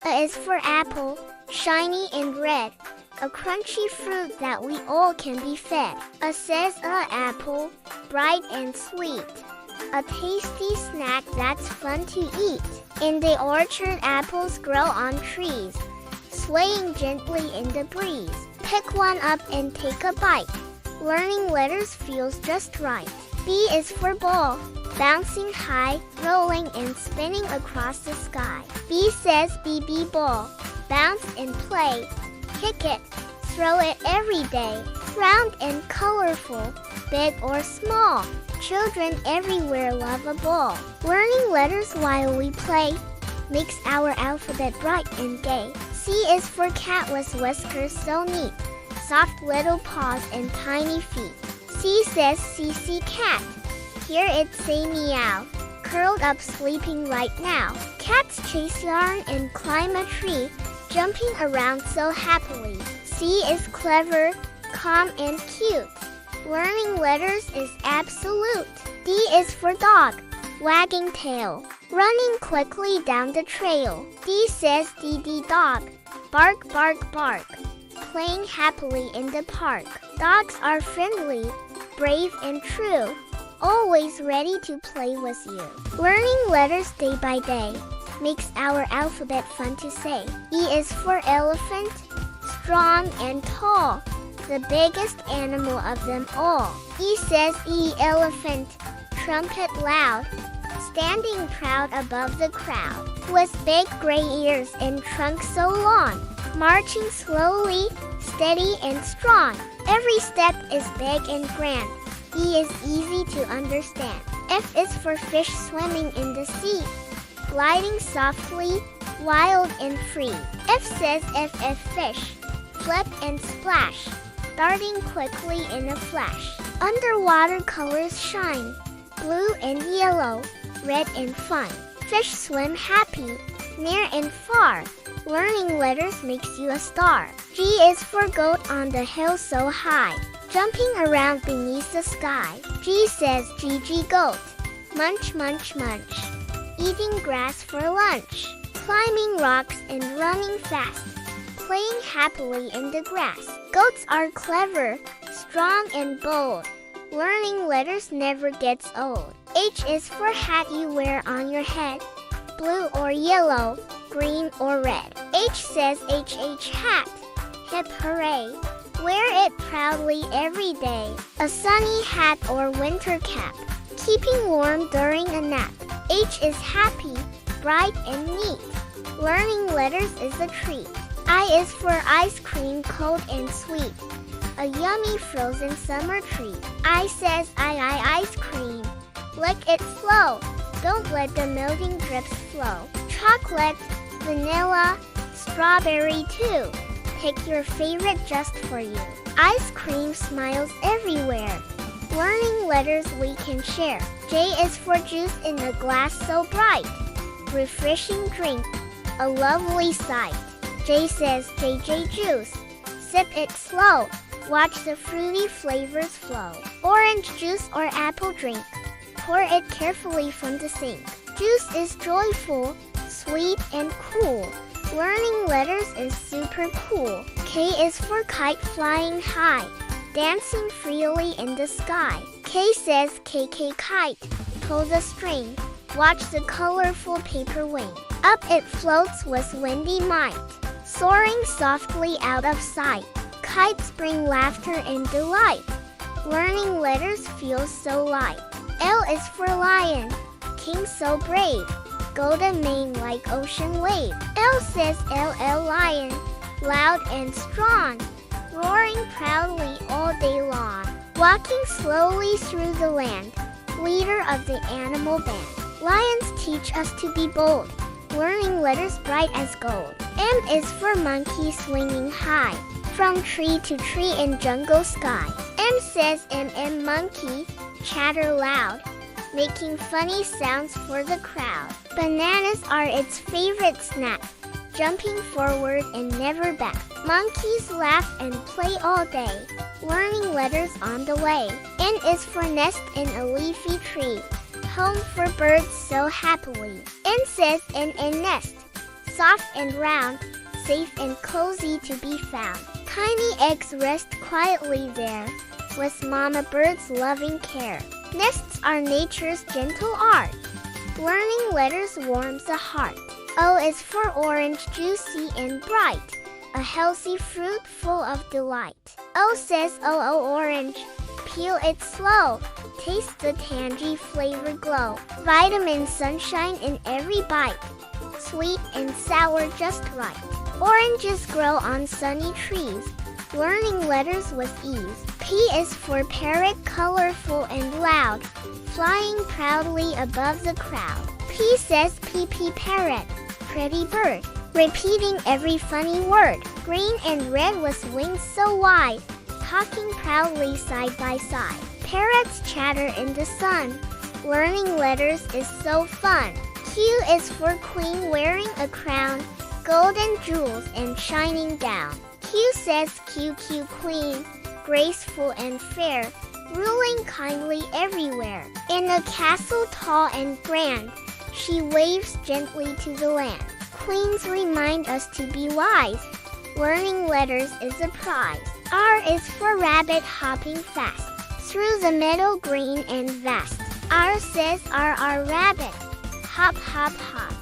A is for apple, shiny and red, a crunchy fruit that we all can be fed. A says apple, bright and sweet, a tasty snack that's fun to eat. In the orchard, apples grow on trees, swaying gently in the breeze. Pick one up and take a bite. Learning letters feels just right. B is for ball, bouncing high, rolling and spinning across the sky. B says BB ball, bounce and play, kick it, throw it every day. Round and colorful, big or small, children everywhere love a ball. Learning letters while we play makes our alphabet bright and gay. C is for cat with whiskers so neat, soft little paws and tiny feet. C says CC cat, hear it say meow, curled up sleeping right now. Cats chase yarn and climb a tree, jumping around so happily. C is clever, calm and cute, learning letters is absolute. D is for dog, wagging tail, running quickly down the trail. D says DD dog, bark bark bark, playing happily in the park. Dogs are friendly, brave and true, always ready to play with you. Learning letters day by day makes our alphabet fun to say. E is for elephant, strong and tall, the biggest animal of them all. E says elephant, trumpet loud, standing proud above the crowd, with big gray ears and trunk so long, marching slowly, steady and strong. Every step is big and grand. E is easy to understand. F is for fish swimming in the sea, gliding softly, wild and free. F says FF fish, flip and splash, darting quickly in a flash. Underwater colors shine, blue and yellow, red and fun. Fish swim happy, near and far. Learning letters makes you a star. G is for goat on the hill so high, jumping around beneath the sky. G says GG goat, munch munch munch, eating grass for lunch, climbing rocks and running fast, playing happily in the grass. Goats are clever, strong and bold, learning letters never gets old. H is for hat you wear on your head, blue or yellow, green or red. H says HH hat, hip hooray, wear it proudly every day. A sunny hat or winter cap, keeping warm during a nap. H is happy, bright and neat, learning letters is a treat. I is for ice cream, cold and sweet, a yummy frozen summer treat. I says I ice cream, lick it slow, don't let the melting drips flow. Chocolate, vanilla, strawberry too, pick your favorite just for you. Ice cream smiles everywhere, learning letters we can share. J is for juice in a glass so bright, refreshing drink, a lovely sight. J says JJ juice, sip it slow, watch the fruity flavors flow. Orange juice or apple drink, pour it carefully from the sink. Juice is joyful, sweet and cool, learning letters is super cool. K is for kite flying high, dancing freely in the sky. K says KK kite, pull the string, watch the colorful paper wing. Up it floats with windy might, soaring softly out of sight. Kites bring laughter and delight, learning letters feel so light. L is for lion, king so brave, golden mane like ocean wave. L says LL lion, loud and strong, roaring proudly all day long. Walking slowly through the land, leader of the animal band. Lions teach us to be bold, learning letters bright as gold. M is for monkey swinging high, from tree to tree in jungle sky. M says monkey, chatter loud, making funny sounds for the crowd. Bananas are its favorite snack, jumping forward and never back. Monkeys laugh and play all day, learning letters on the way. N is for nest in a leafy tree, home for birds so happily. N says N nest, soft and round, safe and cozy to be found. Tiny eggs rest quietly there, with Mama Bird's loving care. Nests are nature's gentle art. Learning letters warms the heart. O is for orange, juicy and bright, a healthy fruit full of delight. O says oh orange, peel it slow, taste the tangy flavor glow. Vitamin sunshine in every bite, sweet and sour just right. Oranges grow on sunny trees, learning letters with ease. P is for parrot, colorful and loud, flying proudly above the crowd. P says pee parrot, pretty bird, repeating every funny word. Green and red with wings so wide, talking proudly side by side. Parrots chatter in the sun, learning letters is so fun. Q is for queen, wearing a crown, golden jewels and shining down. Q says Q queen, graceful and fair, ruling kindly everywhere. In a castle tall and grand, she waves gently to the land. Queens remind us to be wise, learning letters is a prize. R is for rabbit, hopping fast, through the meadow green and vast. R says R rabbit, hop hop hop,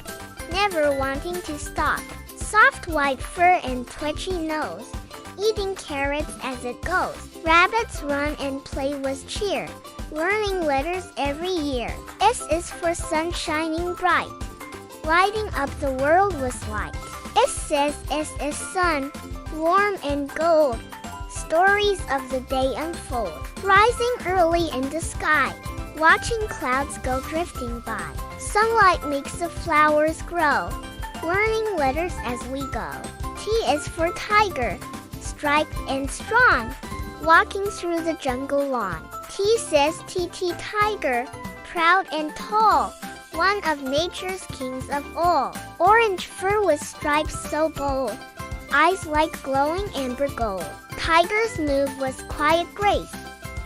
never wanting to stop. Soft white fur and twitchy nose, eating carrots as it goes. Rabbits run and play with cheer, learning letters every year. S is for sun shining bright, lighting up the world with light. S says S is sun, warm and gold, stories of the day unfold. Rising early in the sky, watching clouds go drifting by. Sunlight makes the flowers grow, learning letters as we go. T is for tiger, striped and strong, walking through the jungle lawn. T says T tiger, proud and tall, one of nature's kings of all. Orange fur with stripes so bold, eyes like glowing amber gold. Tigers move with quiet grace,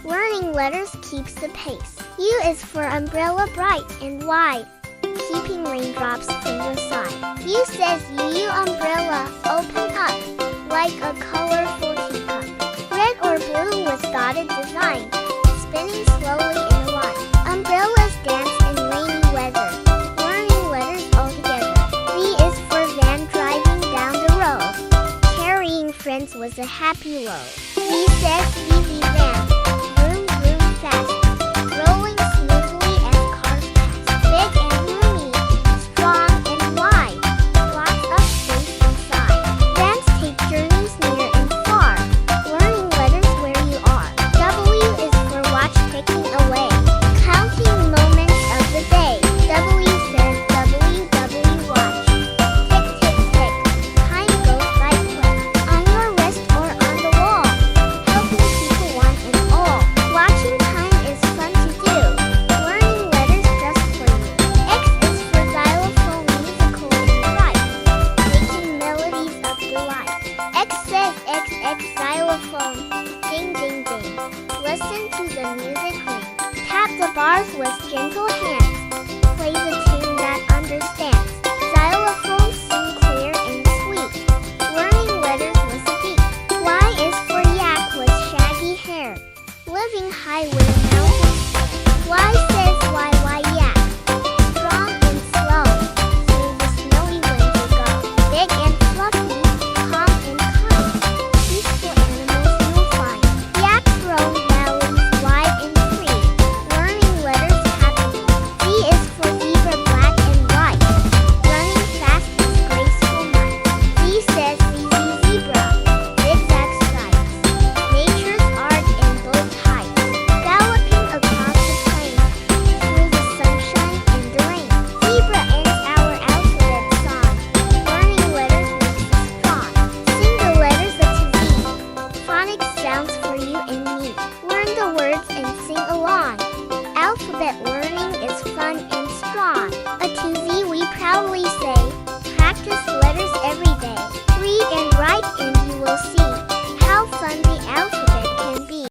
learning letters keeps the pace. U is for umbrella, bright and wide, keeping raindrops from your side. U says U umbrella, open up, like a colorful teacup. Red or blue with dotted design, spinning slowly in a line. Umbrellas dance in rainy weather, learning letters all together. V is for van, driving down the road, carrying friends with a happy load. V says VV van, vroom vroom fast, rolling smoothly as cars pass. Big and roomy, strong and wide, lots of space inside. Vans take journeys near and far, learning letters where you are. W is for watch, ticking away, counting moments of the day. W says WW watch, tick tick tick, time goes by quick. On your wrist or on the wall, helping people one and all. Watching time is fun to do, learning letters just for you. X is for xylophone, musical and bright, making melodies of delight. X says XX xylophone, ding ding ding, listen to the music ring. Tap the bars with gentle hands,